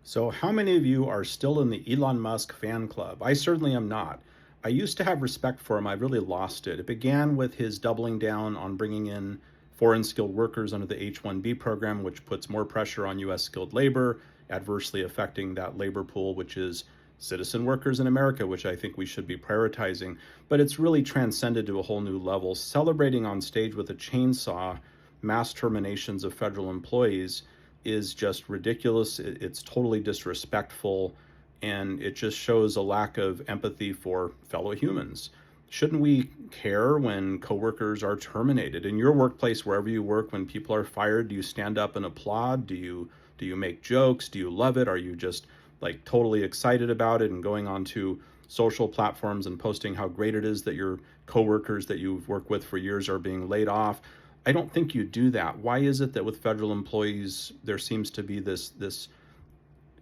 So, how many of you are still in the Elon Musk fan club? I certainly am not. I used to have respect for him. I really lost it. It began with his doubling down on bringing in foreign skilled workers under the H-1B program, which puts more pressure on U.S. skilled labor, adversely affecting that labor pool, which is citizen workers in America, which I think we should be prioritizing. But it's really transcended to a whole new level, celebrating on stage with a chainsaw mass terminations of federal employees is just ridiculous. It's totally disrespectful, and it just shows a lack of empathy for fellow humans. Shouldn't we care when coworkers are terminated? In your workplace, wherever you work, when people are fired, do you stand up and applaud? Do you make jokes? Do you love it? Are you just like totally excited about it and going on to social platforms and posting how great it is that your coworkers that you've worked with for years are being laid off? I don't think you do that. Why is it that with federal employees there seems to be this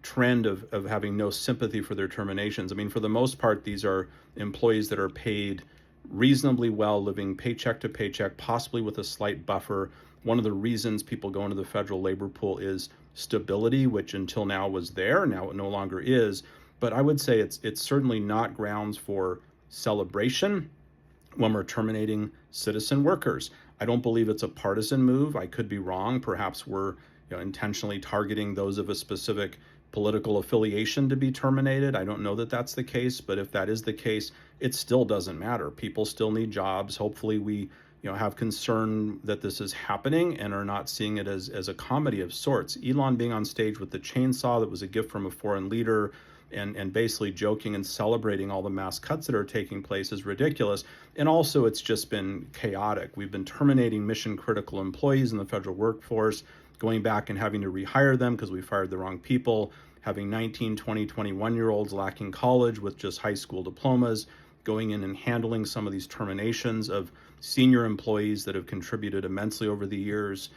trend of having no sympathy for their terminations? I mean, for the most part, these are employees that are paid reasonably well, living paycheck to paycheck, possibly with a slight buffer. One of the reasons people go into the federal labor pool is stability, which until now was there, now it no longer is. But I would say it's certainly not grounds for celebration when we're terminating citizen workers. I don't believe it's a partisan move. I could be wrong. Perhaps we're intentionally targeting those of a specific political affiliation to be terminated. I don't know that that's the case, but if that is the case, it still doesn't matter. People still need jobs. Hopefully we have concern that this is happening and are not seeing it as a comedy of sorts. Elon being on stage with the chainsaw that was a gift from a foreign leader and basically joking and celebrating all the mass cuts that are taking place is ridiculous. And also, it's just been chaotic. We've been terminating mission critical employees in the federal workforce, going back and having to rehire them because we fired the wrong people, having 19, 20, 21-year-olds lacking college with just high school diplomas, going in and handling some of these terminations of senior employees that have contributed immensely over the years.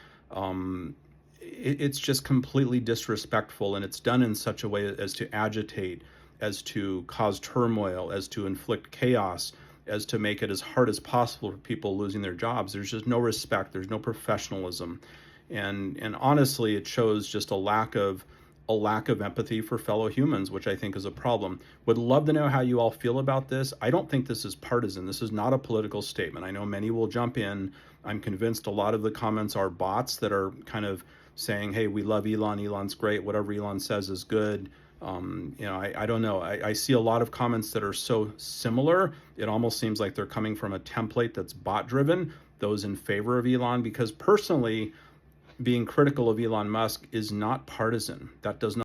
It's just completely disrespectful, and it's done in such a way as to agitate, as to cause turmoil, as to inflict chaos, as to make it as hard as possible for people losing their jobs. There's just no respect. There's no professionalism. And honestly, it shows just a lack of empathy for fellow humans, which I think is a problem. Would love to know how you all feel about this. I don't think this is partisan. This is not a political statement. I know many will jump in. I'm convinced a lot of the comments are bots that are kind of saying, hey, we love Elon. Elon's great. Whatever Elon says is good. I don't know. I see a lot of comments that are so similar. It almost seems like they're coming from a template that's bot driven, those in favor of Elon, because personally, being critical of Elon Musk is not partisan. That does not